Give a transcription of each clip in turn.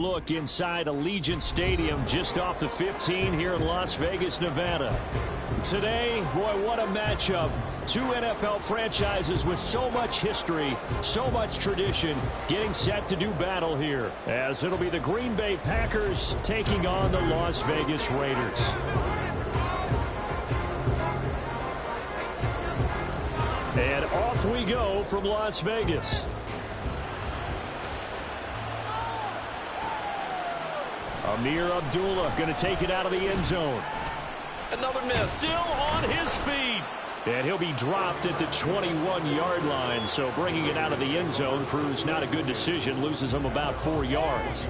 Look inside Allegiant Stadium just off the 15 here in Las Vegas, Nevada. Today, boy, what a matchup. Two NFL franchises with so much history, so much tradition, getting set to do battle here, as it'll be the Green Bay Packers taking on the Las Vegas Raiders. And off we go from Las Vegas. Ameer Abdullah going to take it out of the end zone. Another miss. Still on his feet. And he'll be dropped at the 21-yard line. So bringing it out of the end zone proves not a good decision. Loses him about 4 yards.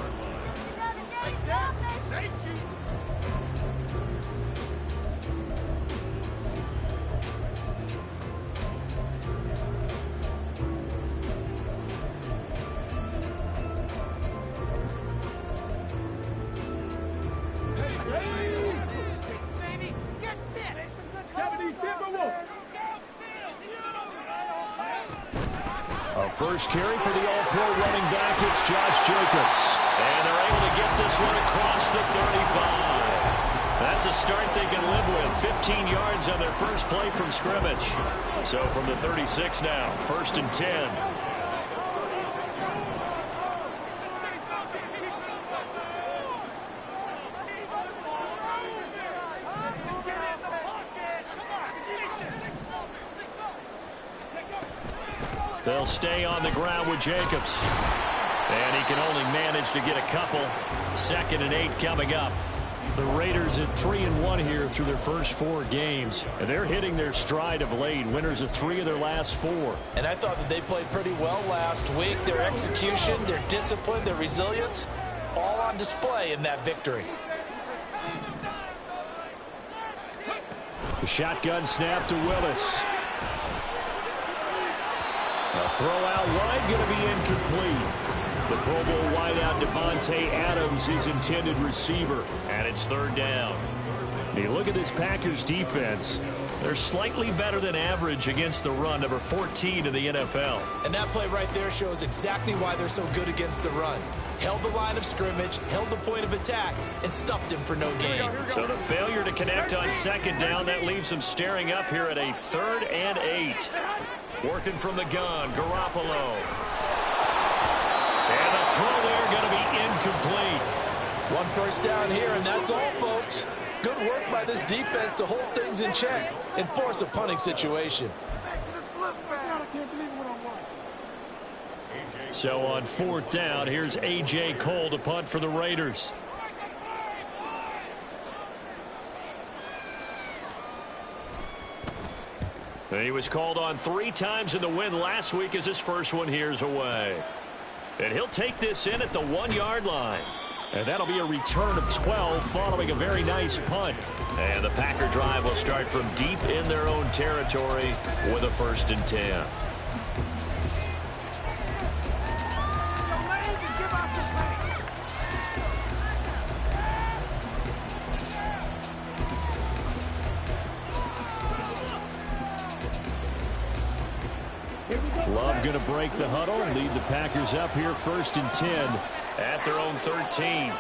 First carry for the All-Pro running back, it's Josh Jacobs. And they're able to get this one across the 35. That's a start they can live with. 15 yards on their first play from scrimmage. So from the 36 now, 1st and 10. They'll stay on the ground with Jacobs. And he can only manage to get a couple. 2nd and 8 coming up. The Raiders at 3-1 here through their first 4 games. And they're hitting their stride of late. Winners of 3 of their last 4. And I thought that they played pretty well last week. Their execution, their discipline, their resilience, all on display in that victory. The shotgun snap to Willis. A throw out wide going to be incomplete. The Pro Bowl wideout Devontae Adams, his intended receiver. And it's 3rd down. Hey, look at this Packers defense. They're slightly better than average against the run, number 14 in the NFL. And that play right there shows exactly why they're so good against the run. Held the line of scrimmage, held the point of attack, and stuffed him for no gain. So the failure to connect on 2nd down, that leaves them staring up here at a 3rd and 8. Working from the gun, Garoppolo. And the throw there going to be incomplete. 1 first down here, and that's all, folks. Good work by this defense to hold things in check and force a punting situation. So on 4th down, here's A.J. Cole to punt for the Raiders. And he was called on 3 times in the win last week as his first one here's away. And he'll take this in at the 1-yard line. And that'll be a return of 12 following a very nice punt. And the Packer drive will start from deep in their own territory with a 1st and 10. Love going to break the huddle and lead the Packers up here 1st and 10 at their own 13.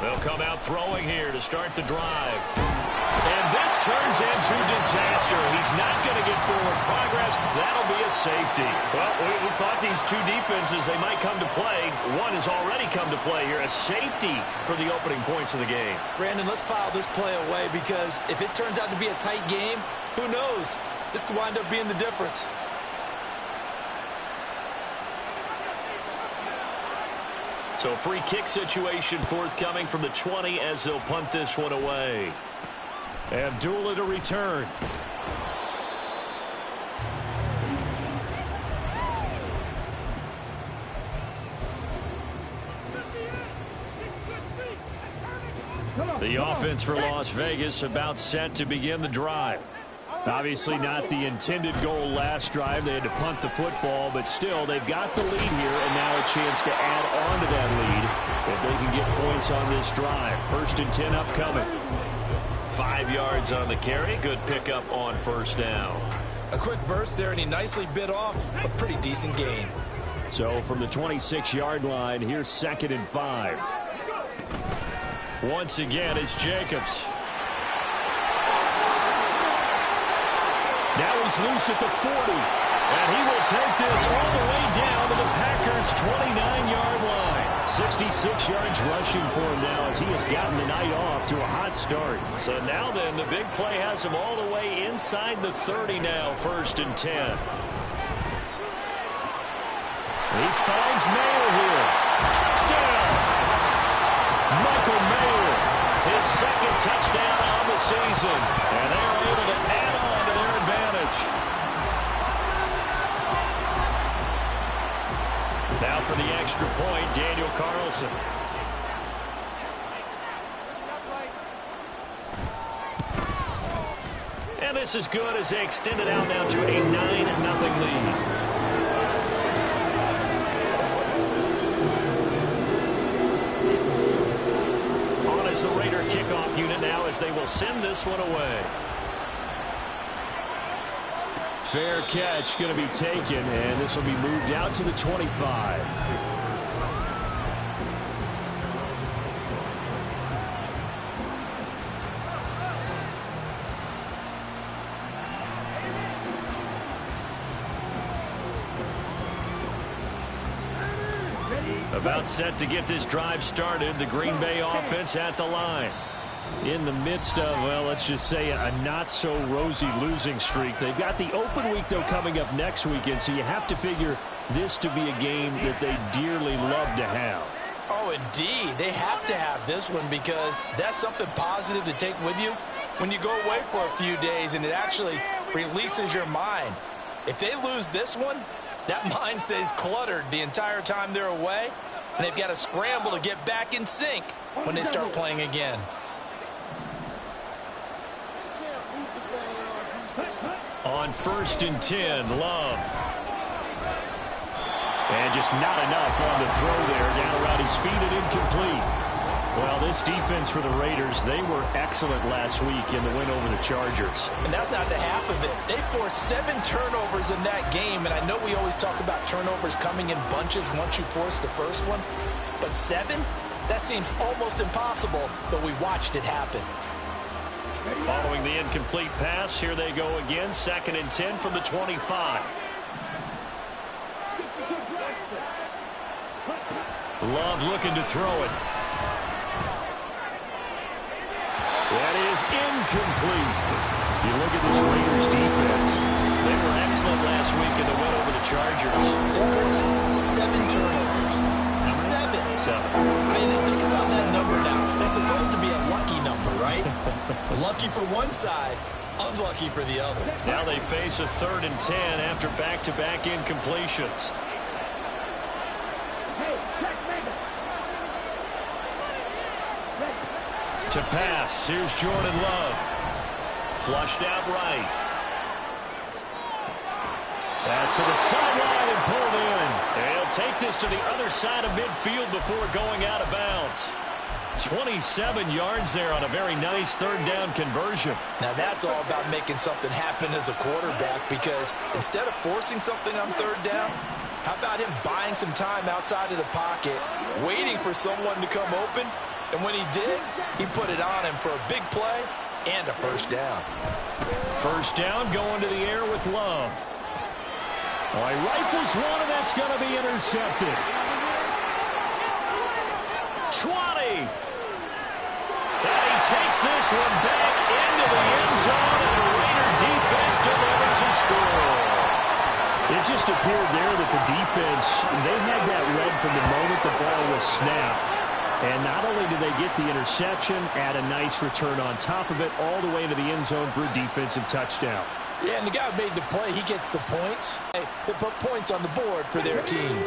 They'll come out throwing here to start the drive. And this turns into disaster. He's not going to get forward progress. That'll be a safety. Well, we thought these two defenses, they might come to play. One has already come to play here. A safety for the opening points of the game. Brandon, let's file this play away because if it turns out to be a tight game, who knows? This could wind up being the difference. So free kick situation forthcoming from the 20 as they'll punt this one away. Abdullah to return. The offense for Las Vegas about set to begin the drive. Obviously not the intended goal last drive. They had to punt the football, but still they've got the lead here and now a chance to add on to that lead if they can get points on this drive. 1st and 10 upcoming. 5 yards on the carry. Good pickup on 1st down. A quick burst there and he nicely bit off a pretty decent gain. So from the 26-yard line, here's 2nd and 5. Once again, it's Jacobs. Now he's loose at the 40. And he will take this all the way down to the Packers' 29-yard line. 66 yards rushing for him now as he has gotten the night off to a hot start. So now then, the big play has him all the way inside the 30 now, 1st and 10. He finds Mayer here. Touchdown! Michael Mayer, his 2nd touchdown on the season. And they're able to add on to their advantage. Now for the extra point, Daniel Carlson. And this is good as they extend it out now to a 9-0 lead. On as the Raider kickoff unit now as they will send this one away. Fair catch going to be taken, and this will be moved out to the 25. About set to get this drive started, the Green Bay offense at the line. In the midst of, well, let's just say a not-so-rosy losing streak. They've got the open week, though, coming up next weekend, so you have to figure this to be a game that they dearly love to have. Oh, indeed. They have to have this one because that's something positive to take with you when you go away for a few days, and it actually releases your mind. If they lose this one, that mind stays cluttered the entire time they're away, and they've got to scramble to get back in sync when they start playing again. On 1st and 10, Love. And just not enough on the throw there. Down around his feet and incomplete. Well, this defense for the Raiders, they were excellent last week in the win over the Chargers. And that's not the half of it. They forced 7 turnovers in that game, and I know we always talk about turnovers coming in bunches once you force the first one. But 7? That seems almost impossible, but we watched it happen. Following the incomplete pass, here they go again. 2nd and 10 from the 25. Love looking to throw it. That is incomplete. You look at this Raiders defense. They were excellent last week in the win over the Chargers. They forced 7 turnovers. 7. I mean, think about that number now. That's supposed to be a lucky number, right? Lucky for one side, unlucky for the other. Now they face a 3rd and 10 after back-to-back incompletions. To pass, here's Jordan Love. Flushed out right. Pass to the sideline and pulled in. And he'll take this to the other side of midfield before going out of bounds. 27 yards there on a very nice 3rd down conversion. Now that's all about making something happen as a quarterback, because instead of forcing something on 3rd down, how about him buying some time outside of the pocket, waiting for someone to come open, and when he did, he put it on him for a big play and a 1st down. 1st down going to the air with Love. Oh, he rifles one, and that's going to be intercepted. 20. And he takes this one back into the end zone, and the Raider defense delivers a score. It just appeared there that the defense, they had that read from the moment the ball was snapped. And not only did they get the interception, add a nice return on top of it, all the way into the end zone for a defensive touchdown. Yeah, and the guy who made the play, he gets the points. They put points on the board for their team.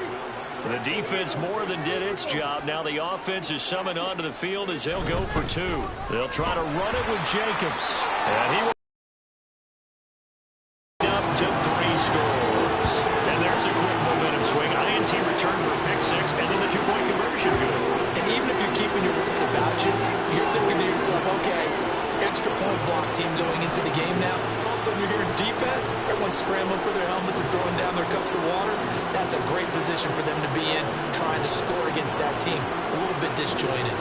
The defense more than did its job. Now the offense is summoned onto the field as they'll go for 2. They'll try to run it with Jacobs. And he will up to 3 scores. And there's a quick momentum swing. INT return for a pick 6, and then the 2-point conversion good. And even if you're keeping your wits about you, you're thinking to yourself, okay, extra the point block team going into the game now. All of a sudden you're hearing defense. Everyone's scrambling for their helmets and throwing down their cups of water. That's a great position for them to be in, trying to score against that team. A little bit disjointed.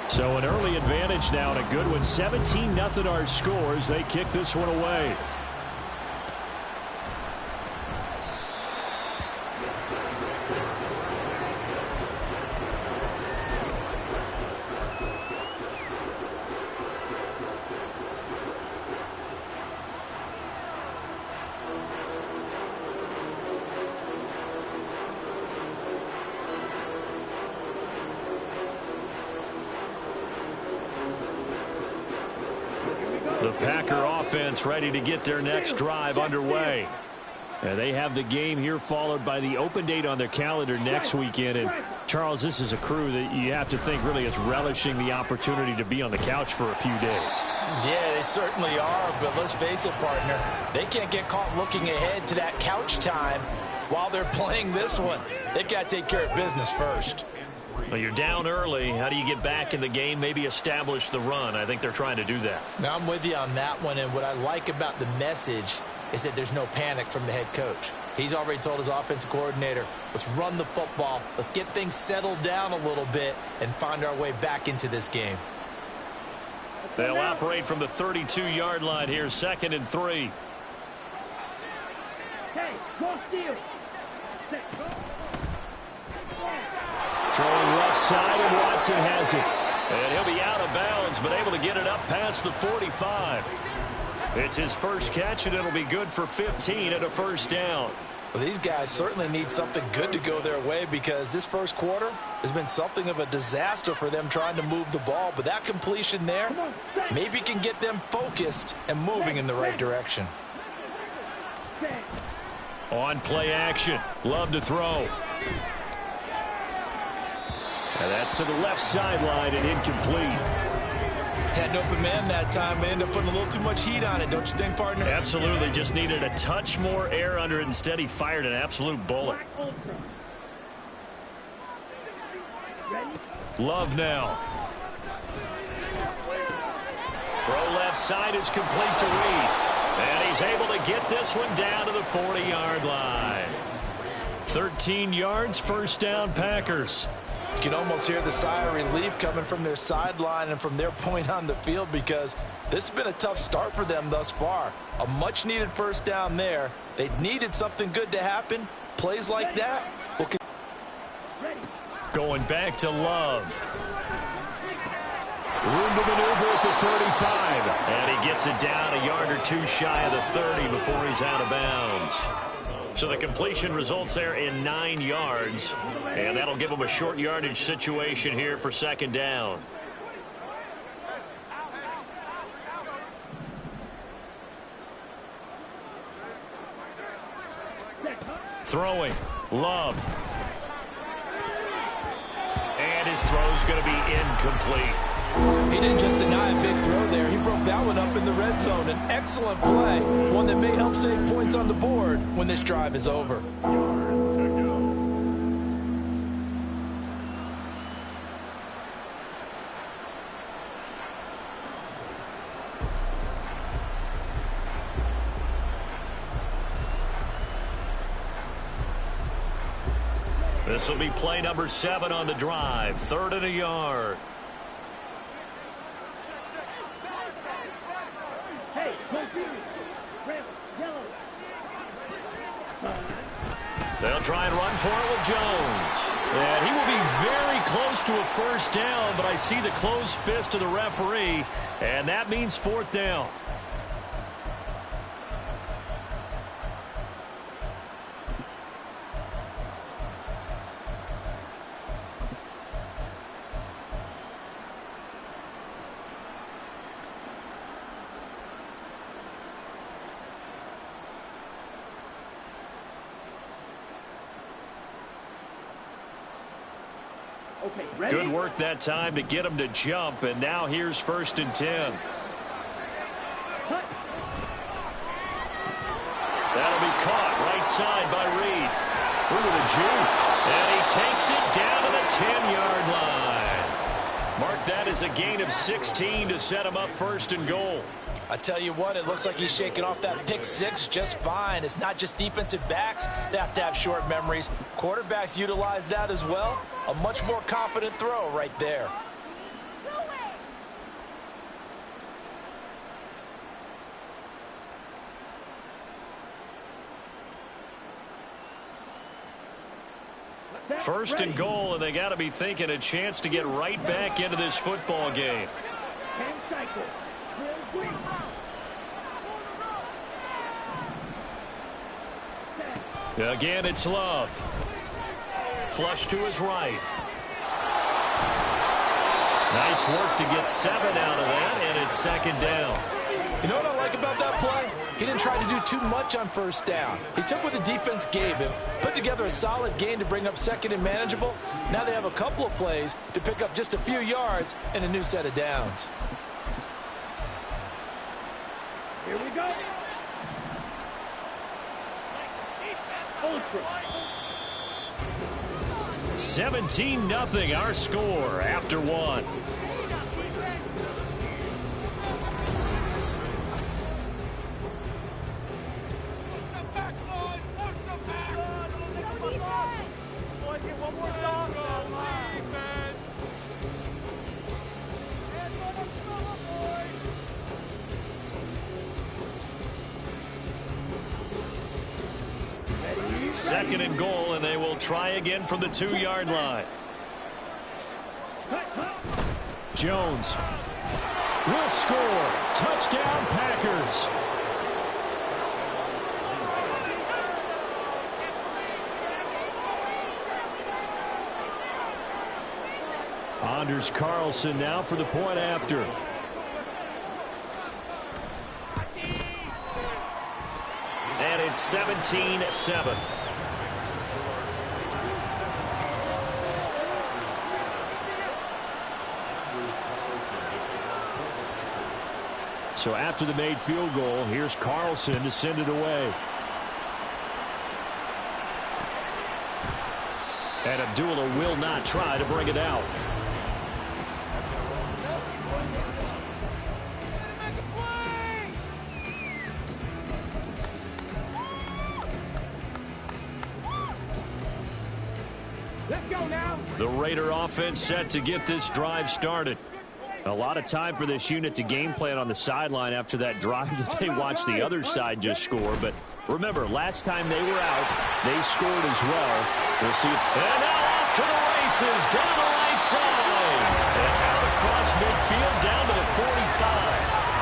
So an early advantage now and a good one. 17-0 our scores. They kick this one away. The Packer offense ready to get their next drive underway. And they have the game here followed by the open date on their calendar next weekend. And Charles, this is a crew that you have to think really is relishing the opportunity to be on the couch for a few days. Yeah, they certainly are. But let's face it, partner, they can't get caught looking ahead to that couch time while they're playing this one. They got to take care of business first. Well, you're down early. How do you get back in the game, maybe establish the run? I think they're trying to do that. Now, I'm with you on that one, and what I like about the message is that there's no panic from the head coach. He's already told his offensive coordinator, let's run the football, let's get things settled down a little bit and find our way back into this game. They'll operate from the 32-yard line here, 2nd and 3. Hey, go steal. Throwing left side, and Watson has it. And he'll be out of bounds, but able to get it up past the 45. It's his first catch, and it'll be good for 15 and a first down. Well, these guys certainly need something good to go their way because this first quarter has been something of a disaster for them trying to move the ball. But that completion there maybe can get them focused and moving in the right direction. On play action. Love to throw. And that's to the left sideline and incomplete. Had an open man that time, but ended up putting a little too much heat on it, don't you think, partner? Absolutely. Just needed a touch more air under it. Instead, he fired an absolute bullet. Love now. Throw left side is complete to Reed. And he's able to get this one down to the 40-yard line. 13 yards, first down, Packers. You can almost hear the sigh of relief coming from their sideline and from their point on the field because this has been a tough start for them thus far. A much-needed first down there. They needed something good to happen. Plays like that will going back to Love. Room to maneuver at the 35. And he gets it down a yard or two shy of the 30 before he's out of bounds. So the completion results there in 9 yards. And that'll give them a short yardage situation here for second down. Throwing. Love. And his throw's going to be incomplete. He didn't just deny a big throw there. He broke that one up in the red zone. An excellent play. One that may help save points on the board when this drive is over. This will be play number 7 on the drive. 3rd and a yard. They'll try and run for it with Jones. And he will be very close to a first down, but I see the closed fist of the referee, and that means 4th down. Good work that time to get him to jump, and now here's 1st and 10. That'll be caught right side by Reed. Ooh, the juke. And he takes it down to the 10-yard line. Mark that as a gain of 16 to set him up 1st and goal. I tell you what, it looks like he's shaking off that pick six just fine. It's not just defensive backs that have to have short memories. Quarterbacks utilize that as well. A much more confident throw right there. First and goal, and they got to be thinking a chance to get right back into this football game. Again, it's Love. Flush to his right. Nice work to get 7 out of that, and it's 2nd down. You know what I like about that play? He didn't try to do too much on 1st down. He took what the defense gave him, put together a solid gain to bring up 2nd and manageable. Now they have a couple of plays to pick up just a few yards and a new set of downs. Here we go. 17-0 our score after 1. Second and goal, and they will try again from the 2-yard line. Jones will score. Touchdown, Packers. Anders Carlson now for the point after. And it's 17-7. So after the made field goal, here's Carlson to send it away. And Abdullah will not try to bring it out. Let's go now. The Raider offense set to get this drive started. A lot of time for this unit to game plan on the sideline after that drive that they watched the other side just score. But remember, last time they were out, they scored as well. We'll see. And now off to the races, down the right side. And out across midfield, down to the 45.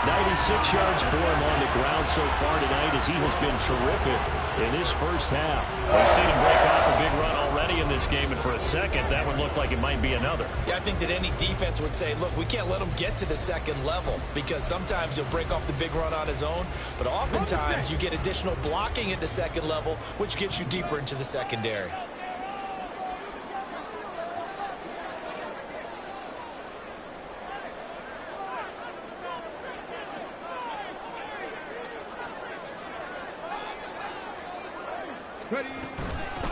96 yards for him on the ground so far tonight as he has been terrific in this first half. We've seen him break off a big run already in this game, and for a second, that one looked like it might be another. Yeah, I think that any defense would say, look, we can't let him get to the second level because sometimes he'll break off the big run on his own, but oftentimes you get additional blocking at the second level, which gets you deeper into the secondary.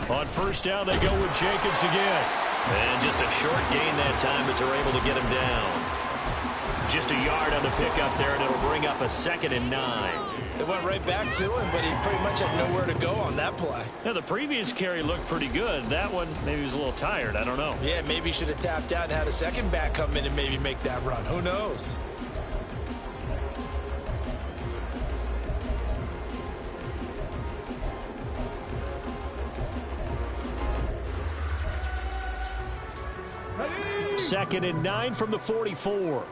On first down, they go with Jacobs again. And just a short gain that time as they're able to get him down. Just a yard on the pickup there, and it'll bring up a 2nd and 9. It went right back to him, but he pretty much had nowhere to go on that play. Now, the previous carry looked pretty good. That one, maybe he was a little tired. I don't know. Yeah, maybe he should have tapped out and had a second back come in and maybe make that run. Who knows? Second and 9 from the 44.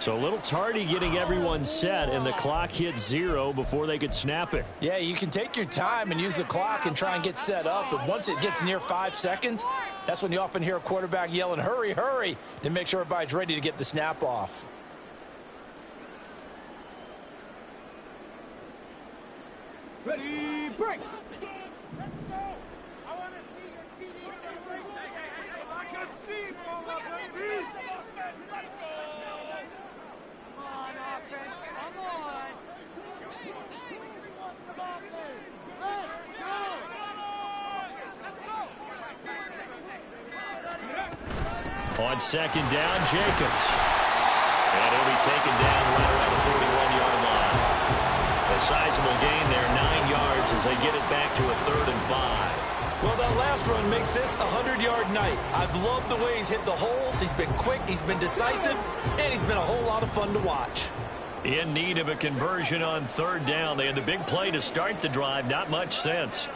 So a little tardy getting everyone set, and the clock hit 0 before they could snap it. Yeah, you can take your time and use the clock and try and get set up, but once it gets near 5 seconds, that's when you often hear a quarterback yelling, hurry, hurry, to make sure everybody's ready to get the snap off. Ready, break. Let's go. I want to see your TD celebration. Like a steamroller, baby. Let's go. Come on, offense. Come on. We want some offense. Let's go. Let's go. On second down, Jacobs. And he'll be taken down right around the 41-yard line. A sizable gain there, 9 yards as they get it back to a 3rd and 5. Well, that last run makes this a 100-yard night. I've loved the way he's hit the holes. He's been quick, he's been decisive, and he's been a whole lot of fun to watch. In need of a conversion on 3rd down. They had the big play to start the drive. Not much sense.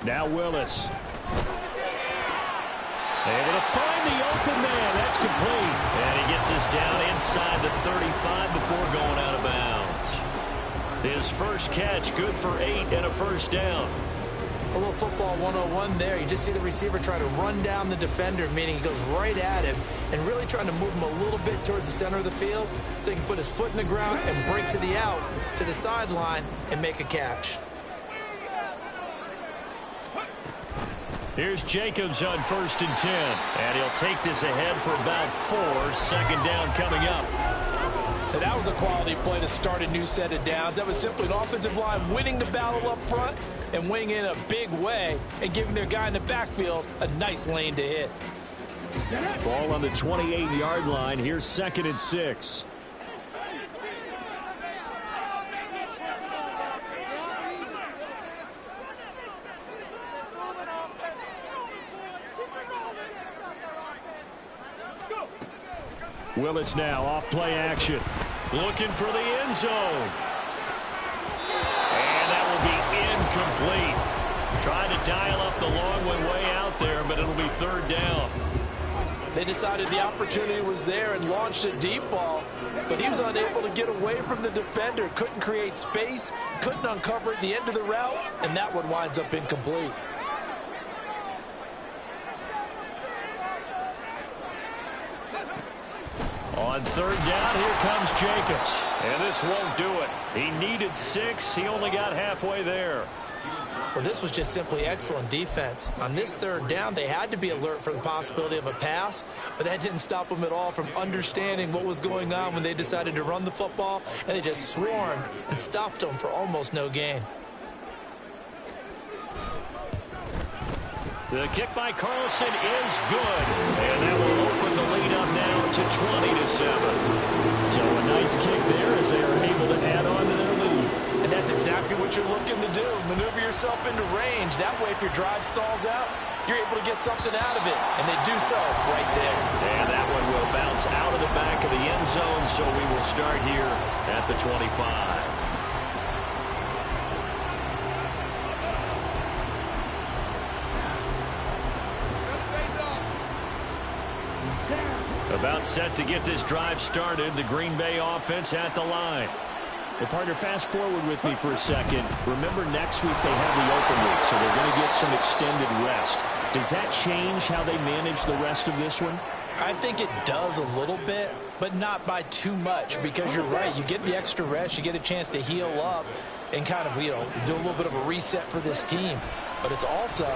Now Willis. Able to find the open man. That's complete. And he gets us down inside the 35 before going out of bounds. His first catch, good for 8 and a first down. A little football 101 there. You just see the receiver try to run down the defender, meaning he goes right at him and really trying to move him a little bit towards the center of the field so he can put his foot in the ground and break to the out, to the sideline, and make a catch. Here's Jacobs on 1st and 10. And he'll take this ahead for about 4. 2nd down coming up. And that was a quality play to start a new set of downs. That was simply an offensive line winning the battle up front and winning in a big way and giving their guy in the backfield a nice lane to hit. Ball on the 28-yard line. Here's 2nd and 6. Willis now off play action. Looking for the end zone. And that will be incomplete. Tried to dial up the long way out there, but it'll be 3rd down. They decided the opportunity was there and launched a deep ball, but he was unable to get away from the defender. Couldn't create space, couldn't uncover at the end of the route, and that one winds up incomplete. On 3rd down, here comes Jacobs. And this won't do it. He needed 6. He only got halfway there. Well, this was just simply excellent defense. On this 3rd down, they had to be alert for the possibility of a pass, but that didn't stop them at all from understanding what was going on when they decided to run the football, and they just swarmed and stuffed them for almost no gain. The kick by Carlson is good. And that will open the lead up now to 20-7. So a nice kick there as they are able to add on to their lead. And that's exactly what you're looking to do. Maneuver yourself into range. That way, if your drive stalls out, you're able to get something out of it. And they do so right there. And that one will bounce out of the back of the end zone. So we will start here at the 25. About set to get this drive started. The Green Bay offense at the line. Well, partner, fast forward with me for a second. Remember, next week they have the open week, so they're going to get some extended rest. Does that change how they manage the rest of this one? I think it does a little bit, but not by too much, because you're right. You get the extra rest. You get a chance to heal up and kind of, do a little bit of a reset for this team. But it's also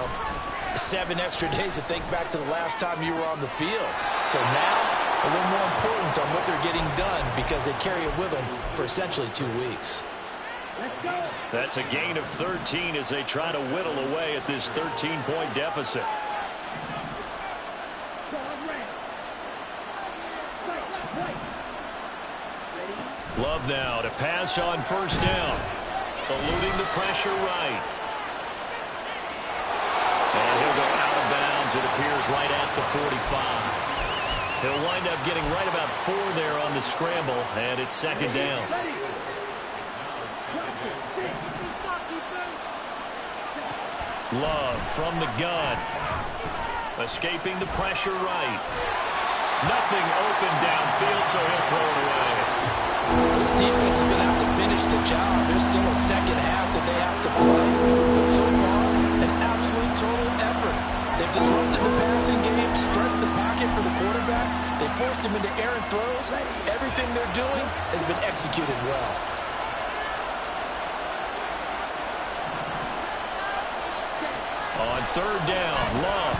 7 extra days to think back to the last time you were on the field. So now, a little more importance on what they're getting done because they carry it with them for essentially 2 weeks. That's a gain of 13 as they try to whittle away at this 13-point deficit. Love now to pass on 1st down. Eluding the pressure right. And he'll go out of bounds, it appears, right at the 45. He'll wind up getting right about 4 there on the scramble, and it's 2nd down. Love from the gun. Escaping the pressure right. Nothing open downfield, so he'll throw it away. This defense is going to have to finish the job. There's still a second half that they have to play. But so far, an absolute total effort. They've disrupted the passing game, stressed the pocket for the quarterback. They forced him into errant throws. Everything they're doing has been executed well. On third down, Love.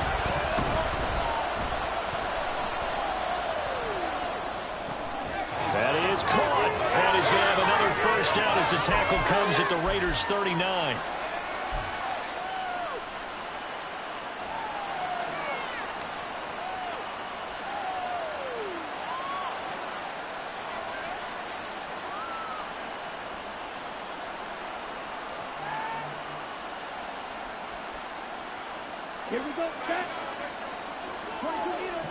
That is caught. And he's going to have another first down as the tackle comes at the Raiders' 39. Here we go, set. 22 meters.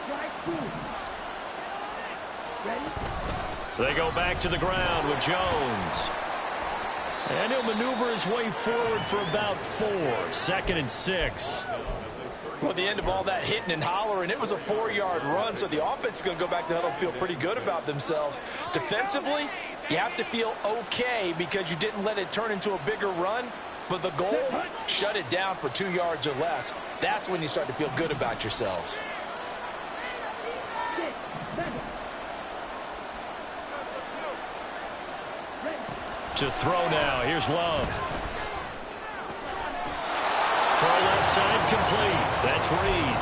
Strike two. Ready? They go back to the ground with Jones. And he'll maneuver his way forward for about 4. 2nd and 6. Well, at the end of all that hitting and hollering, it was a 4-yard run, so the offense is going to go back to the huddle and feel pretty good about themselves. Defensively, you have to feel okay because you didn't let it turn into a bigger run, but the goal, shut it down for 2 yards or less. That's when you start to feel good about yourselves. To throw now. Here's Love. Throw left side complete. That's Reed.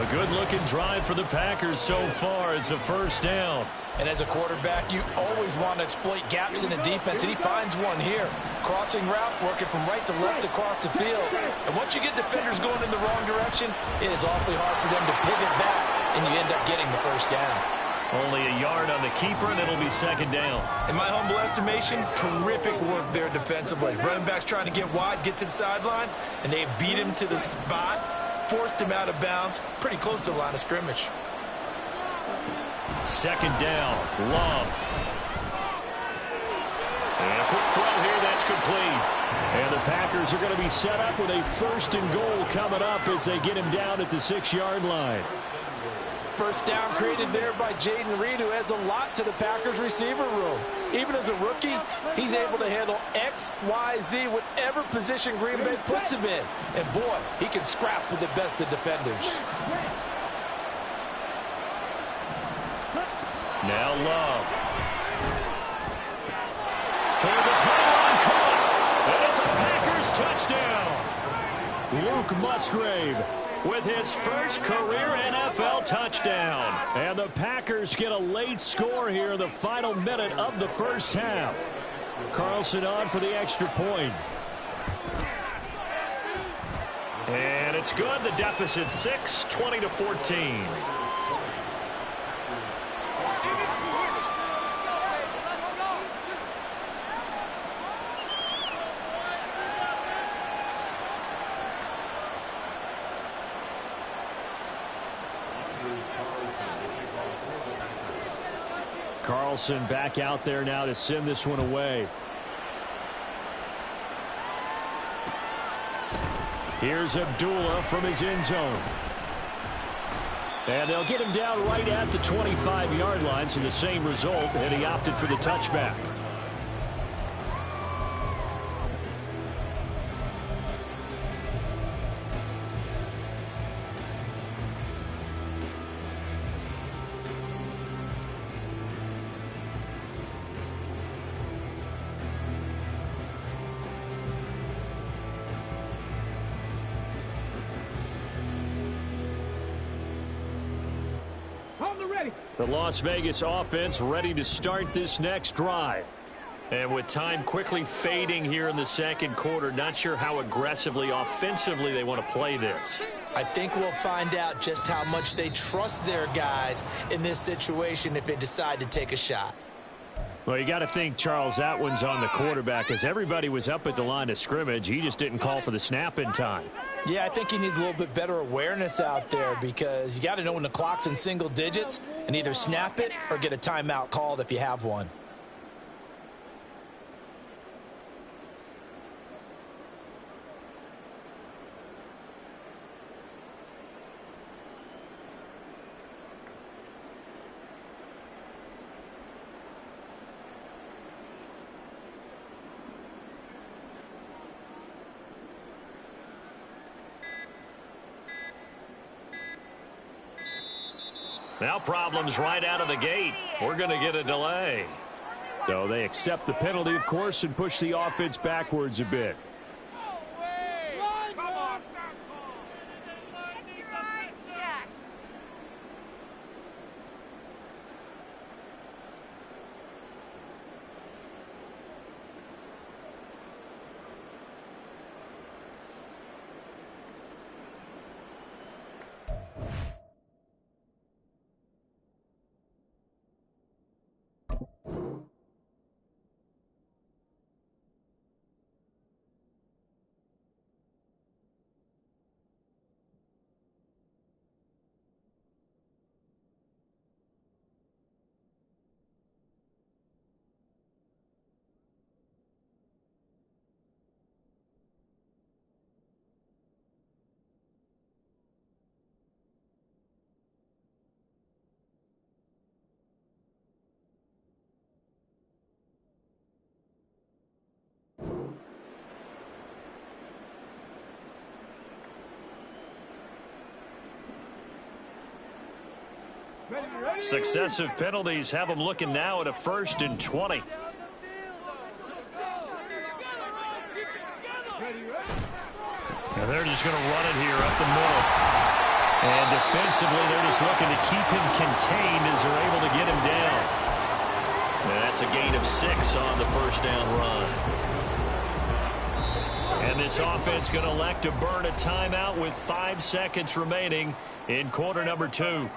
A good-looking drive for the Packers so far. It's a first down. And as a quarterback, you always want to exploit gaps in the defense, and he finds one here. Crossing route, working from right to left across the field. And once you get defenders going in the wrong direction, it is awfully hard for them to pivot back, and you end up getting the first down. Only a yard on the keeper, and it'll be second down. In my humble estimation, terrific work there defensively. Running backs trying to get wide, get to the sideline, and they beat him to the spot, forced him out of bounds, pretty close to the line of scrimmage. Second down, Love. And a quick throw here, that's complete. And the Packers are going to be set up with a first and goal coming up as they get him down at the 6-yard line. First down created there by Jayden Reed, who adds a lot to the Packers receiver room. Even as a rookie, he's able to handle X, Y, Z, whatever position Green Bay puts him in. And boy, he can scrap with the best of defenders. Now Love. Toward the pylon, caught. And it's a Packers touchdown. Luke Musgrave with his first career NFL touchdown. And the Packers get a late score here in the final minute of the first half. Carlson on for the extra point. And it's good. The deficit 6, 20-14. Carlson back out there now to send this one away. Here's Abdullah from his end zone. And they'll get him down right at the 25-yard line, so the same result, and he opted for the touchback. The Las Vegas offense ready to start this next drive. And with time quickly fading here in the second quarter, not sure how aggressively, offensively they want to play this. I think we'll find out just how much they trust their guys in this situation if they decide to take a shot. Well, you got to think, Charles, that one's on the quarterback, as everybody was up at the line of scrimmage. He just didn't call for the snap in time. Yeah, I think he needs a little bit better awareness out there because you got to know when the clock's in single digits and either snap it or get a timeout called if you have one. Now problems right out of the gate. We're going to get a delay. So they accept the penalty, of course, and push the offense backwards a bit. Successive penalties have them looking now at a 1st and 20. And they're just going to run it here up the middle. And defensively, they're just looking to keep him contained as they're able to get him down. And that's a gain of 6 on the first down run. And this offense going to elect to burn a timeout with 5 seconds remaining in quarter number 2.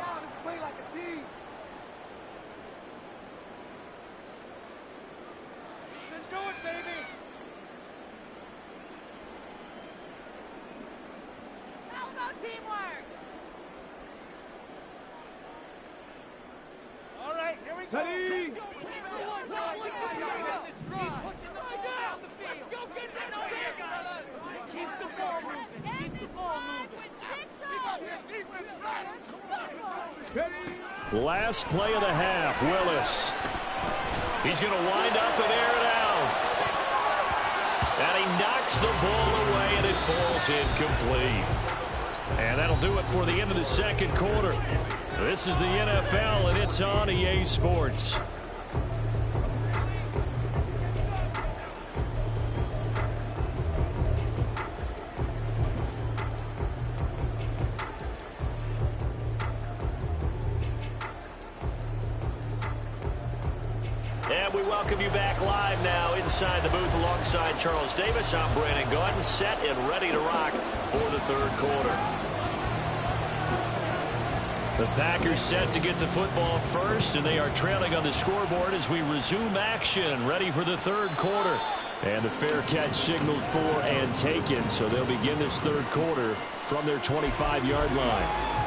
Last play of the half, Willis. He's going to wind up and air it out. And he knocks the ball away, and it falls incomplete. And that'll do it for the end of the second quarter. This is the NFL, and it's on EA Sports. And we welcome you back live now inside the booth alongside Charles Davis. I'm Brandon Gaudin, set and ready to rock for the third quarter. The Packers set to get the football first, and they are trailing on the scoreboard as we resume action, ready for the third quarter. And the fair catch signaled for and taken, so they'll begin this third quarter from their 25-yard line.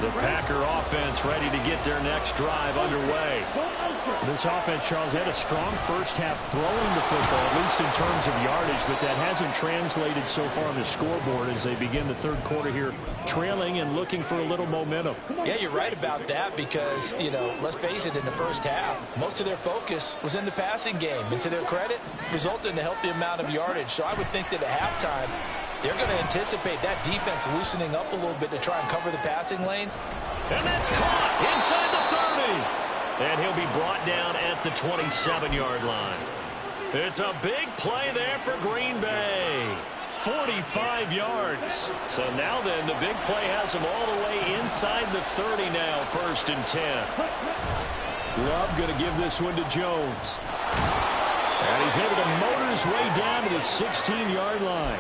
The Packer offense ready to get their next drive underway. This offense, Charles, had a strong first half throwing the football, at least in terms of yardage, but that hasn't translated so far on the scoreboard as they begin the third quarter here, trailing and looking for a little momentum. Yeah, you're right about that because, you know, let's face it, in the first half, most of their focus was in the passing game. And to their credit, resulted in a healthy amount of yardage. So I would think that at halftime, they're going to anticipate that defense loosening up a little bit to try and cover the passing lanes. And that's caught inside the 30. And he'll be brought down at the 27-yard line. It's a big play there for Green Bay. 45 yards. So now then, the big play has him all the way inside the 30 now, 1st and 10. Love going to give this one to Jones. And he's able to motor his way down to the 16-yard line.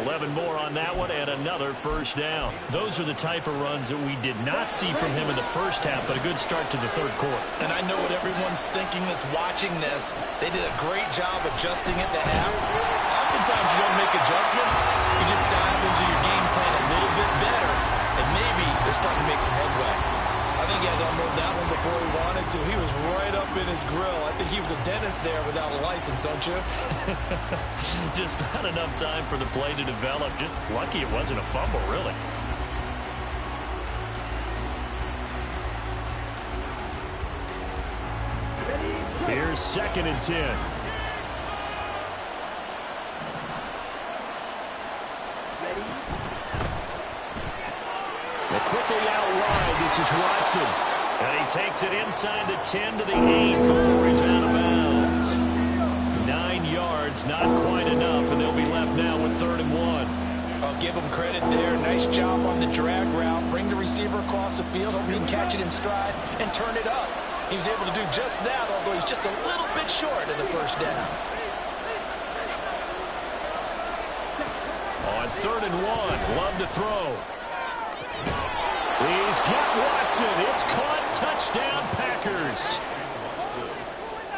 11 more on that one and another first down. Those are the type of runs that we did not see from him in the first half, but a good start to the third quarter. And I know what everyone's thinking that's watching this. They did a great job adjusting at the half. Oftentimes you don't make adjustments. You just dive into your game plan a little bit better, and maybe they're starting to make some headway. I think he had to unload that one before he wanted to. He was right up in his grill. I think he was a dentist there without a license, don't you? Just not enough time for the play to develop. Just lucky it wasn't a fumble, really. Here's 2nd and 10. Quickly out wide, this is Watson. And he takes it inside the 10 to the 8 before he's out of bounds. 9 yards, not quite enough, and they'll be left now with 3rd and 1. I'll give him credit there. Nice job on the drag route. Bring the receiver across the field, hope he can catch it in stride and turn it up. He was able to do just that, although he's just a little bit short of the first down. On 3rd and 1, Love to throw. He's got Watson. It's caught. Touchdown, Packers.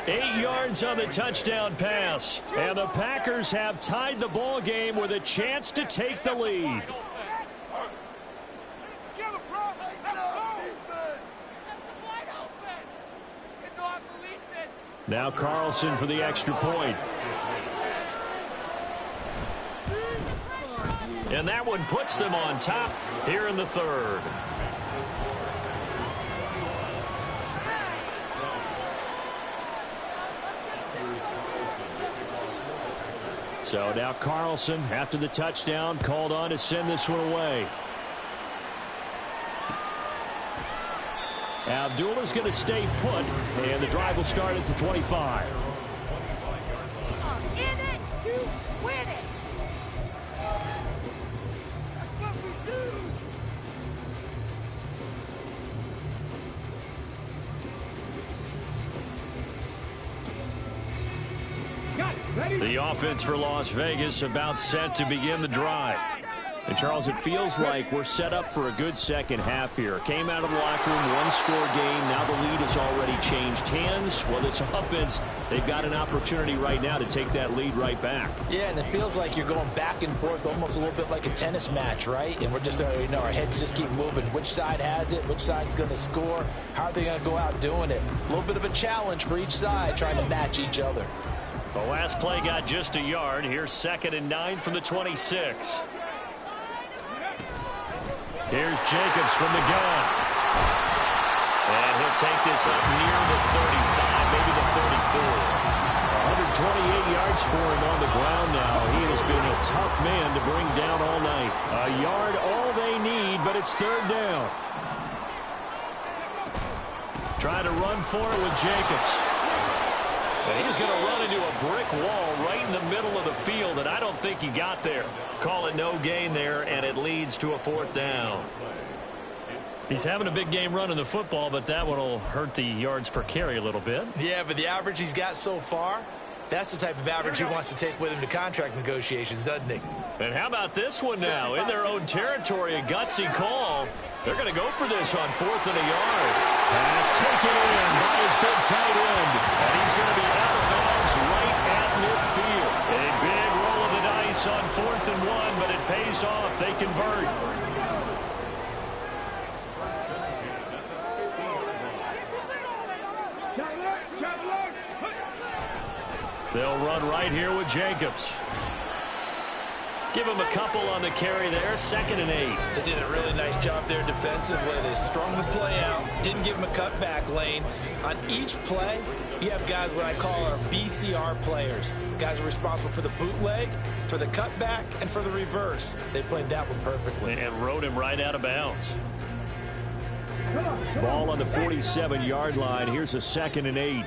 8 yards on the touchdown pass. And the Packers have tied the ball game with a chance to take the lead. Now Carlson for the extra point. And that one puts them on top here in the 3rd. So now Carlson, after the touchdown, called on to send this one away. Abdullah's going to stay put, and the drive will start at the 25. In it to win it. The offense for Las Vegas about set to begin the drive. And, Charles, it feels like we're set up for a good second half here. Came out of the locker room, one-score game. Now the lead has already changed hands. Well, this offense, they've got an opportunity right now to take that lead right back. Yeah, and it feels like you're going back and forth almost a little bit like a tennis match, right? And we're just, our heads just keep moving. Which side has it? Which side's going to score? How are they going to go out doing it? A little bit of a challenge for each side trying to match each other. The last play got just a yard. Here's 2nd and 9 from the 26. Here's Jacobs from the gun. And he'll take this up near the 35, maybe the 34. 128 yards for him on the ground now. He has been a tough man to bring down all night. A yard, all they need, but it's 3rd down. Trying to run for it with Jacobs. And he's going to run into a brick wall right in the middle of the field, and I don't think he got there. Call it no gain there, and it leads to a 4th down. He's having a big game running the football, but that one will hurt the yards per carry a little bit. Yeah, but the average he's got so far, that's the type of average he wants to take with him to contract negotiations, doesn't he? And how about this one now? In their own territory, a gutsy call. They're going to go for this on 4th and a yard. Pass taken in by his big tight end. And he's going to be out of bounds right at midfield. A big roll of the dice on 4th and 1, but it pays off. They convert. They'll run right here with Jacobs. Give him a couple on the carry there. 2nd and 8. They did a really nice job there defensively. They strung the play out. Didn't give him a cutback lane. On each play, you have guys what I call our BCR players. Guys are responsible for the bootleg, for the cutback, and for the reverse. They played that one perfectly. And rode him right out of bounds. Ball on the 47-yard line. Here's a 2nd and 8.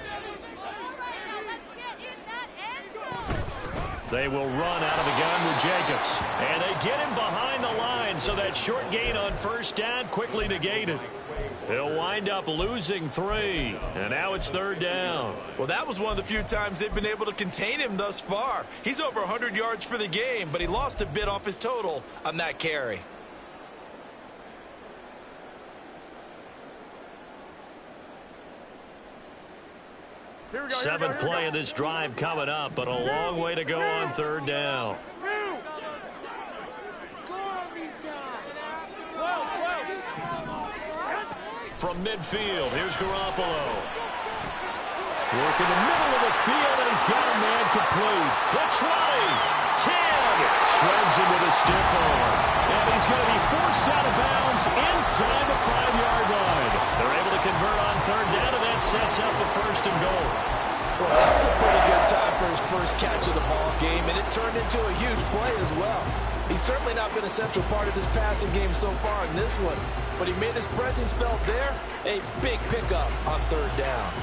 They will run out of the gun with Jacobs. And they get him behind the line, so that short gain on 1st down quickly negated. They'll wind up losing 3. And now it's 3rd down. Well, that was one of the few times they've been able to contain him thus far. He's over 100 yards for the game, but he lost a bit off his total on that carry. Seventh play of this drive coming up, but a long way to go on 3rd down. From midfield, here's Garoppolo. Work in the middle of the field, and he's got a man complete. The 20, 10, shreds him with a stiff arm. And he's going to be forced out of bounds inside the 5-yard line. They're able to convert on 3rd down, and that sets up a 1st and goal. Well, that was a pretty good time for his first catch of the ball game, and it turned into a huge play as well. He's certainly not been a central part of this passing game so far in this one, but he made his presence felt there. A big pickup on third down.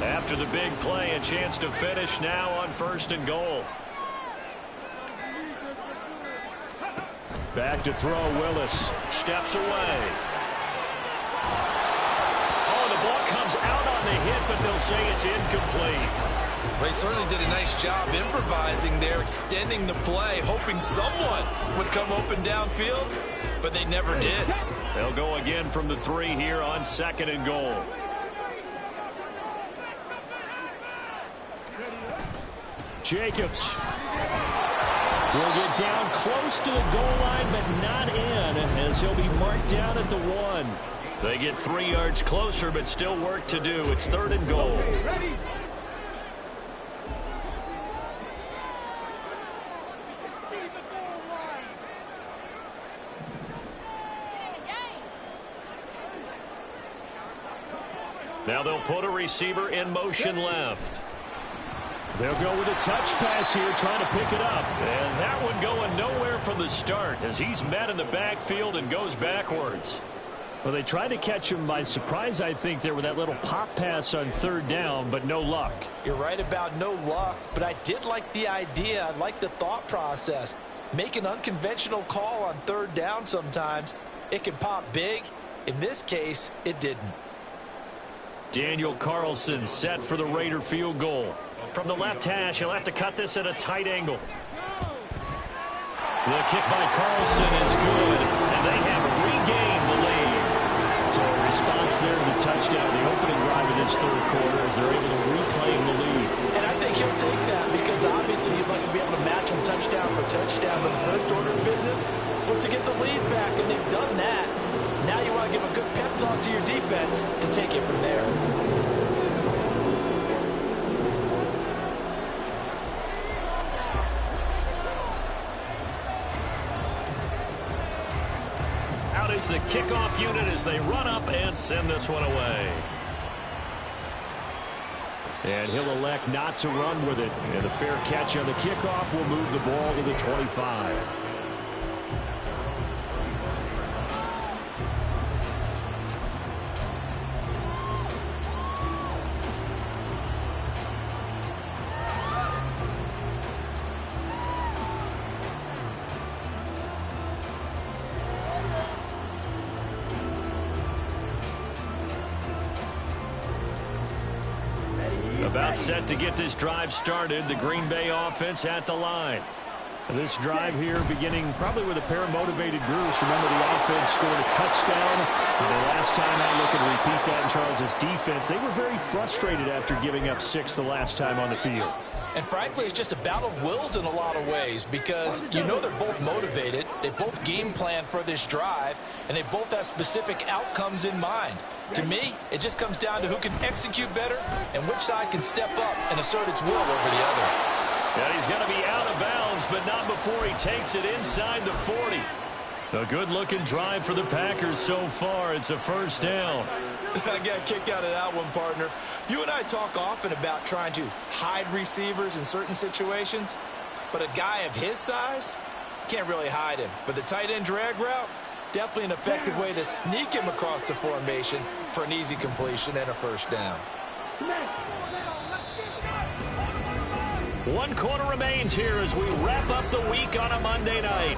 After the big play, a chance to finish now on 1st and goal. Back to throw, Willis. Steps away. Oh, the ball comes out on the hit, but they'll say it's incomplete. Well, he certainly did a nice job improvising there, extending the play, hoping someone would come open downfield, but they never did. They'll go again from the 3 here on 2nd and goal. Jacobs will get down close to the goal line, but not in, as he'll be marked down at the 1. They get 3 yards closer, but still work to do. It's 3rd and goal. Ready? Now they'll put a receiver in motion left. They'll go with a touch pass here, trying to pick it up. And that one going nowhere from the start as he's met in the backfield and goes backwards. Well, they tried to catch him by surprise, I think, there with that little pop pass on 3rd down, but no luck. You're right about no luck, but I did like the idea. I like the thought process. Make an unconventional call on 3rd down sometimes. It can pop big. In this case, it didn't. Daniel Carlson set for the Raider field goal. From the left hash, he'll have to cut this at a tight angle. The kick by Carlson is good, and they have regained the lead. So a response there to the touchdown, the opening drive of this 3rd quarter, as they're able to reclaim the lead. And I think he'll take that because obviously you'd like to be able to match him touchdown for touchdown, but the first order of business was to get the lead back, and they've done that. Now you want to give a good pep talk to your defense to take it from there. Out is the kickoff unit as they run up and send this one away. And he'll elect not to run with it. And a fair catch on the kickoff will move the ball to the 25. About set to get this drive started. The Green Bay offense at the line. This drive here beginning probably with a pair of motivated groups. Remember, the offense scored a touchdown. And the last time out, looking to repeat that in Charles' defense. They were very frustrated after giving up 6 the last time on the field. And frankly, it's just a battle of wills in a lot of ways because you know they're both motivated. They both game plan for this drive, and they both have specific outcomes in mind. To me, it just comes down to who can execute better and which side can step up and assert its will over the other. And he's going to be out of bounds, but not before he takes it inside the 40. A good-looking drive for the Packers so far. It's a 1st down. I got a kick out of that one, partner. You and I talk often about trying to hide receivers in certain situations, but a guy of his size can't really hide him. But the tight end drag route, definitely an effective way to sneak him across the formation for an easy completion and a 1st down. 1 quarter remains here as we wrap up the week on a Monday night.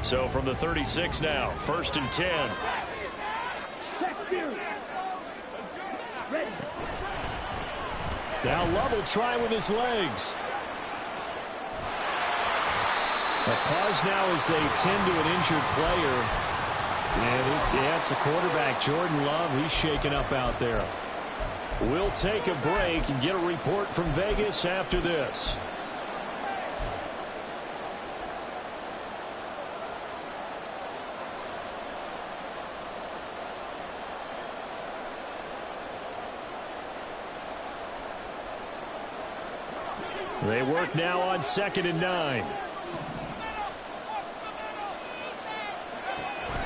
So from the 36 now, 1st and 10. Now Love will try with his legs. A pause now as they tend to an injured player. And it's the quarterback, Jordan Love. He's shaken up out there. We'll take a break and get a report from Vegas after this. They work now on 2nd and 9.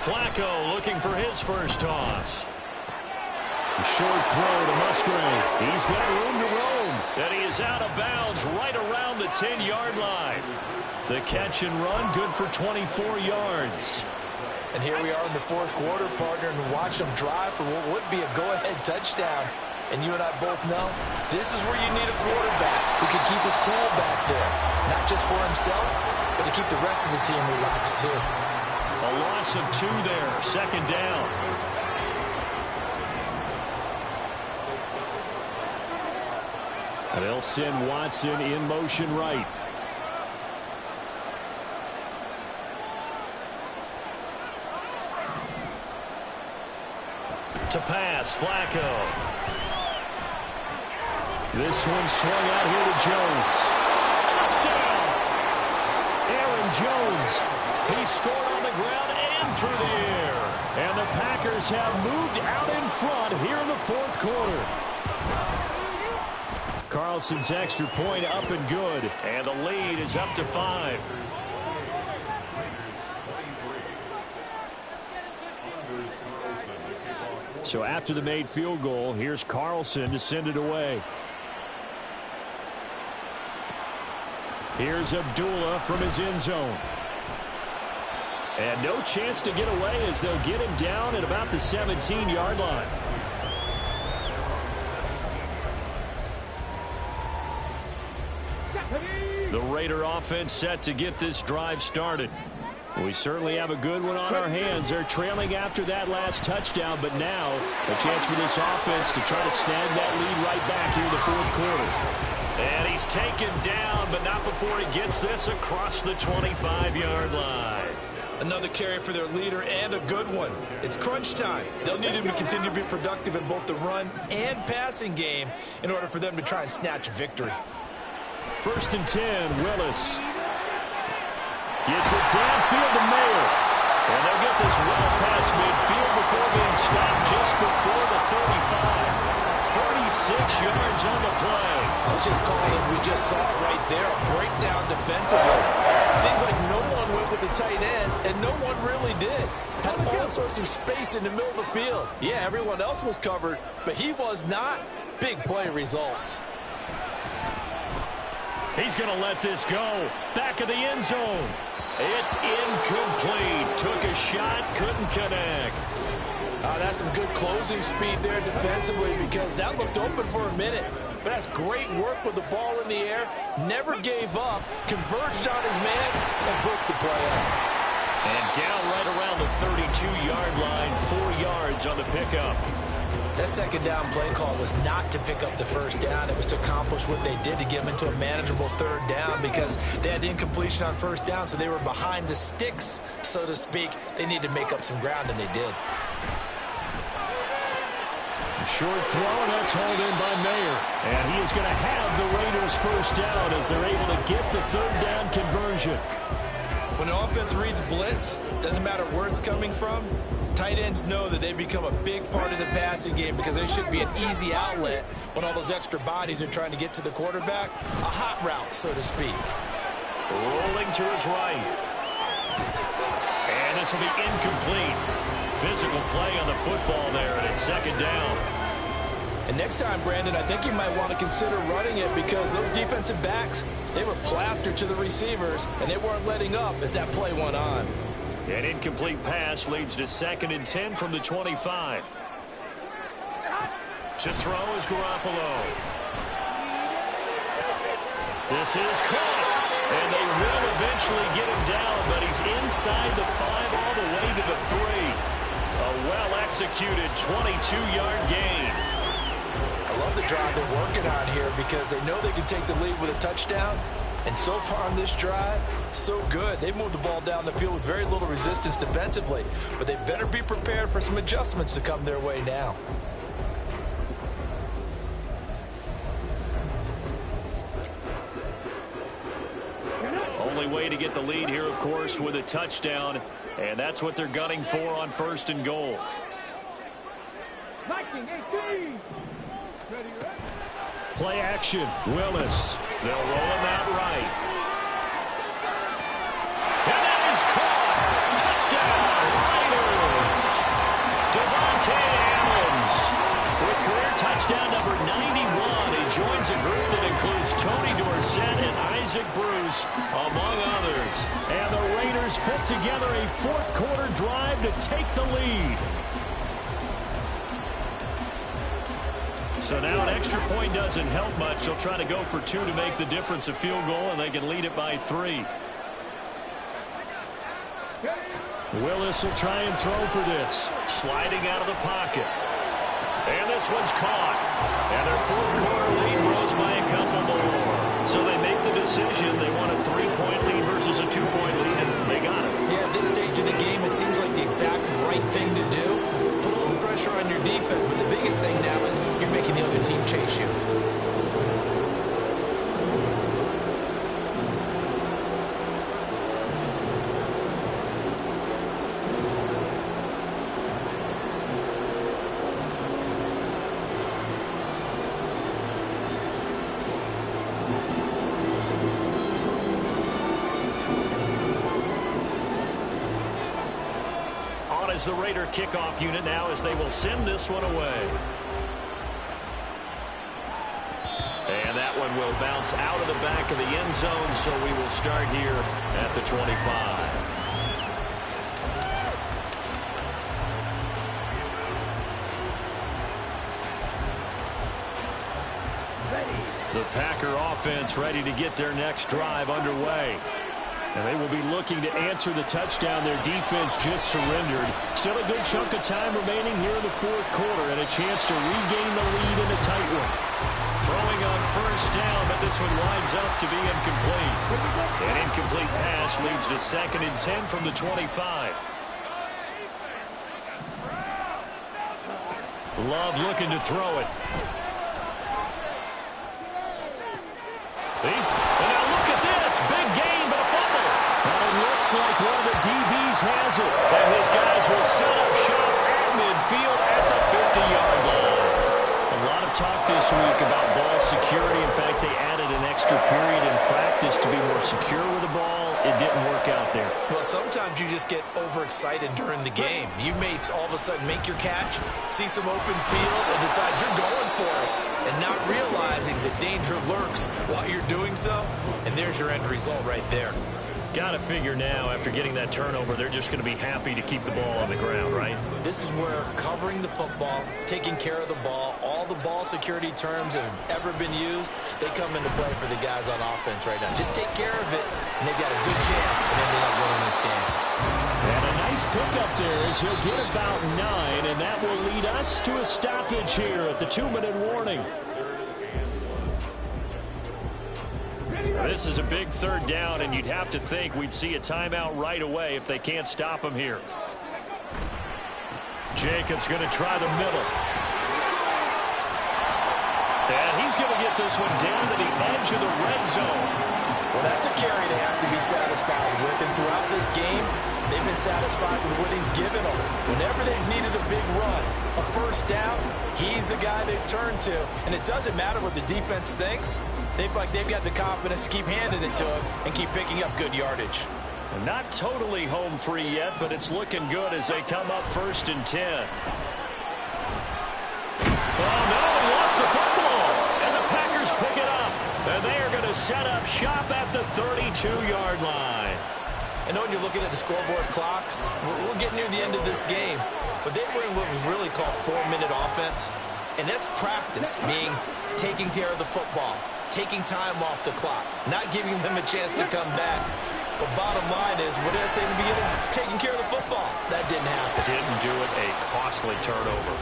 Flacco looking for his first toss. A short throw to Musgrave. He's got room to roam. And he is out of bounds right around the 10-yard line. The catch and run good for 24 yards. And here we are in the 4th quarter, partner, and watch them drive for what would be a go-ahead touchdown. And you and I both know this is where you need a quarterback who can keep his cool back there. Not just for himself, but to keep the rest of the team relaxed too. A loss of 2 there, 2nd down. They'll send Watson in motion right. To pass, Flacco. This one swung out here to Jones. Touchdown! Aaron Jones. He scored on the ground and through the air. And the Packers have moved out in front here in the 4th quarter. Carlson's extra point up and good. And the lead is up to 5. So after the made field goal, here's Carlson to send it away. Here's Abdullah from his end zone. And no chance to get away as they'll get him down at about the 17-yard line. The Raider offense set to get this drive started. We certainly have a good one on our hands. They're trailing after that last touchdown, but now a chance for this offense to try to snag that lead right back here in the 4th quarter. And he's taken down, but not before he gets this across the 25-yard line. Another carry for their leader and a good one. It's crunch time. They'll need him to continue to be productive in both the run and passing game in order for them to try and snatch a victory. 1st and 10, Willis. Gets it downfield to Mayer. And they'll get this well past midfield before being stopped just before the 35. 46 yards on the play. Let's just call it as we just saw it right there. A breakdown defensively. Seems like no one went with the tight end, and no one really did. Had all sorts of space in the middle of the field. Yeah, everyone else was covered, but he was not. Big play results. He's going to let this go. Back of the end zone. It's incomplete. Took a shot, couldn't connect. That's some good closing speed there defensively because that looked open for a minute. But that's great work with the ball in the air. Never gave up. Converged on his man and broke the play up. And down right around the 32-yard line. 4 yards on the pickup. That 2nd down play call was not to pick up the 1st down. It was to accomplish what they did to get them into a manageable 3rd down because they had incompletion on 1st down, so they were behind the sticks, so to speak. They needed to make up some ground, and they did. Short throw, and that's hauled in by Mayer. And he is going to have the Raiders' 1st down as they're able to get the 3rd down conversion. When an offense reads blitz, doesn't matter where it's coming from, tight ends know that they become a big part of the passing game because they should be an easy outlet when all those extra bodies are trying to get to the quarterback. A hot route, so to speak. Rolling to his right. And this will be incomplete. Physical play on the football there, and it's 2nd down. And next time, Brandon, I think you might want to consider running it because those defensive backs, they were plastered to the receivers, and they weren't letting up as that play went on. An incomplete pass leads to 2nd and 10 from the 25. To throw is Garoppolo. This is caught. And they will eventually get him down, but he's inside the 5 all the way to the 3. A well-executed 22-yard gain. I love the drive they're working on here because they know they can take the lead with a touchdown. And so far on this drive, so good. They've moved the ball down the field with very little resistance defensively. But they better be prepared for some adjustments to come their way now. Only way to get the lead here, of course, with a touchdown. And that's what they're gunning for on 1st and goal. Viking 18. Play action. Willis. They'll roll him out right. And that is caught. Touchdown, Raiders. Devontae Adams with career touchdown number 91. He joins a group that includes Tony Dorsett and Isaac Bruce, among others. And the Raiders put together a 4th-quarter drive to take the lead. So now an extra point doesn't help much. They'll try to go for 2 to make the difference a field goal, and they can lead it by 3. Willis will try and throw for this. Sliding out of the pocket. And this one's caught. And their 4th-quarter lead grows by a couple more. So they make the decision. They want a 3-point lead versus a 2-point lead, and they got it. Yeah, at this stage of the game, it seems like the exact right thing to do. Put a little pressure on your defense, but the biggest thing now is you're making the other team chase you. Is the Raider kickoff unit now as they will send this one away. And that one will bounce out of the back of the end zone, so we will start here at the 25. The Packer offense ready to get their next drive underway. And they will be looking to answer the touchdown their defense just surrendered. Still a good chunk of time remaining here in the 4th quarter and a chance to regain the lead in a tight one. Throwing on 1st down, but this one winds up to be incomplete. An incomplete pass leads to 2nd and 10 from the 25. Love looking to throw it. And now look at this. Big gain, but a fumble. And it looks like one of the DBs has it. And his guys will set up shop at midfield at the 50-yard line. A lot of talk this week about ball security. In fact, they added an extra period in practice to be more secure with the ball. It didn't work out there. Well, sometimes you just get overexcited during the game. You may all of a sudden make your catch, see some open field, and decide you're going for it, and not realizing the danger lurks while you're doing so. And there's your end result right there. Got to figure now, after getting that turnover, they're just going to be happy to keep the ball on the ground, right? This is where covering the football, taking care of the ball, all the ball security terms that have ever been used, they come into play for the guys on offense right now. Just take care of it, and they've got a good chance of ending up winning this game. And a nice pickup there as he'll get about 9, and that will lead us to a stoppage here at the 2-minute warning. This is a big 3rd down, and you'd have to think we'd see a timeout right away if they can't stop him here. Jacobs going to try the middle. And he's going to get this one down to the edge of the red zone. Well, that's a carry they have to be satisfied with, and throughout this game, they've been satisfied with what he's given them. Whenever they've needed a big run, a 1st down, he's the guy they've turned to. And it doesn't matter what the defense thinks. They've got the confidence to keep handing it to him and keep picking up good yardage. Not totally home free yet, but it's looking good as they come up 1st and 10. Oh, no, he lost the football. And the Packers pick it up. And they are going to set up shop at the 32-yard line. I know when you're looking at the scoreboard clock, we're getting near the end of this game, but they were in what was really called 4-minute offense. And that's practice, meaning taking care of the football, taking time off the clock, not giving them a chance to come back. But bottom line is, what did I say in the beginning? Taking care of the football. That didn't happen. Didn't do it. A costly turnover.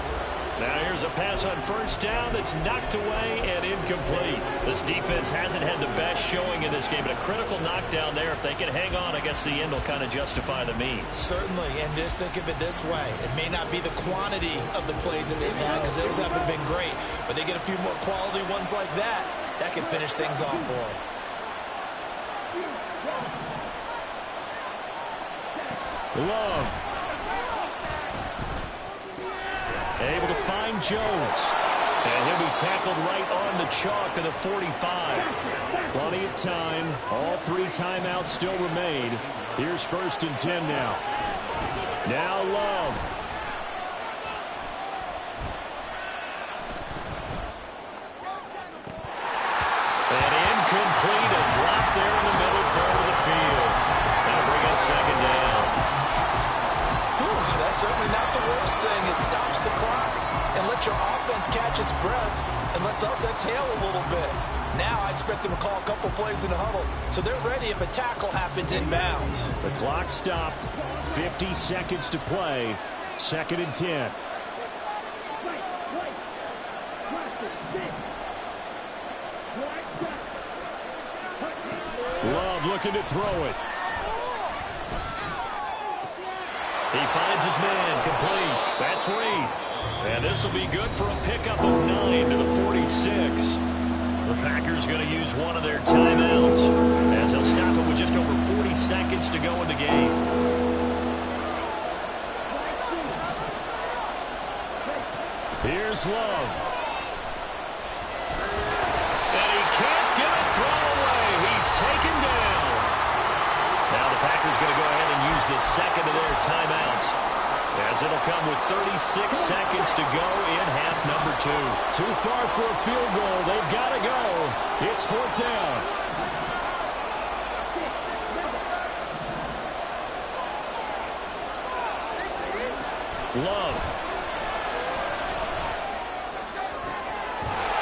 Now here's a pass on first down that's knocked away and incomplete. This defense hasn't had the best showing in this game, but a critical knockdown there. If they can hang on, I guess the end will kind of justify the means. Certainly, and just think of it this way. It may not be the quantity of the plays that they've had, because those haven't been great, but they get a few more quality ones like that. That can finish things off for them. Love. Able to find Jones. And he'll be tackled right on the chalk of the 45. Plenty of time. All 3 timeouts still remain. Here's 1st and 10 now. Now Love. And incomplete. A drop there in the middle third of the field. That'll bring up 2nd down. That's certainly not the worst thing. It stops the clock and lets your offense catch its breath and lets us exhale a little bit. Now I expect them to call a couple plays in the huddle, so they're ready if a tackle happens inbounds. The clock stopped. 50 seconds to play. 2nd and 10. Love looking to throw it. He finds his man, complete. That's Reed. And this will be good for a pickup of 9 to the 46. The Packers going to use one of their timeouts as they'll stop it with just over 40 seconds to go in the game. Here's Love. And he can't get a throw away. He's taken down. Now the Packers going to go ahead and use the second of their timeouts, as it'll come with 36 seconds to go in half number 2. Too far for a field goal. They've got to go. It's 4th down. Love.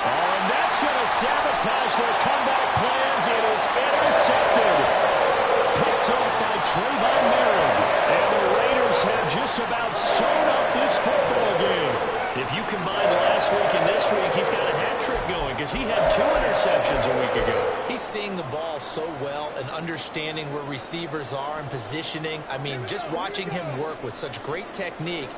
Oh, and that's going to sabotage their comeback plans. It is intercepted. Picked off by Trayvon Merritt. And the Raiders have just about sewn up this football game. If you combine last week and this week, he's got a hat trick going because he had 2 interceptions a week ago. He's seeing the ball so well and understanding where receivers are and positioning. I mean, just watching him work with such great technique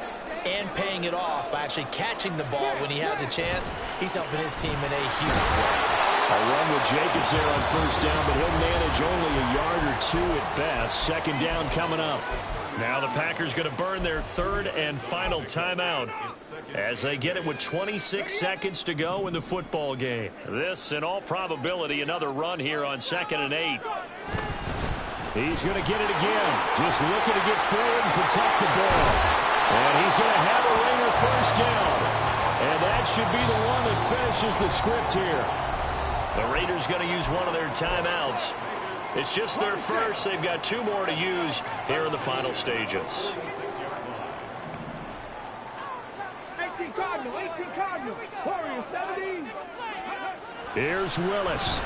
and paying it off by actually catching the ball when he has a chance, he's helping his team in a huge way. A run with Jacobs there on first down, but he'll manage only a yard or 2 at best. 2nd down coming up. Now the Packers going to burn their 3rd and final timeout as they get it with 26 seconds to go in the football game. This, in all probability, another run here on 2nd and 8. He's going to get it again. Just looking to get forward and protect the ball. And he's going to have a ringer first down. And that should be the one that finishes the script here. The Raiders going to use one of their timeouts. It's just their first. They've got 2 more to use here in the final stages. 18 Cardinal, 18 Cardinal. Warriors 17. Here's Willis.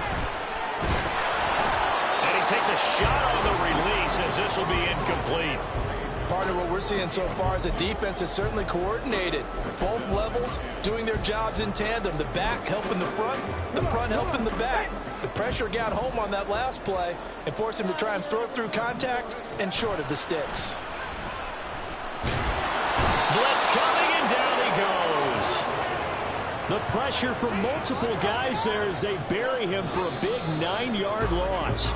And he takes a shot on the release as this will be incomplete. Partner, what we're seeing so far is the defense is certainly coordinated. Both levels doing their jobs in tandem. The back helping the front helping the back. The pressure got home on that last play and forced him to try and throw through contact and short of the sticks. Blitz coming, and down he goes. The pressure from multiple guys there as they bury him for a big 9-yard loss.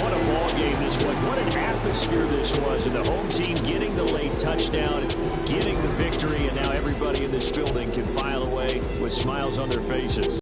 What a ball game this was. What an atmosphere this was. And the home team getting the late touchdown, getting the victory, and now everybody in this building can file away with smiles on their faces.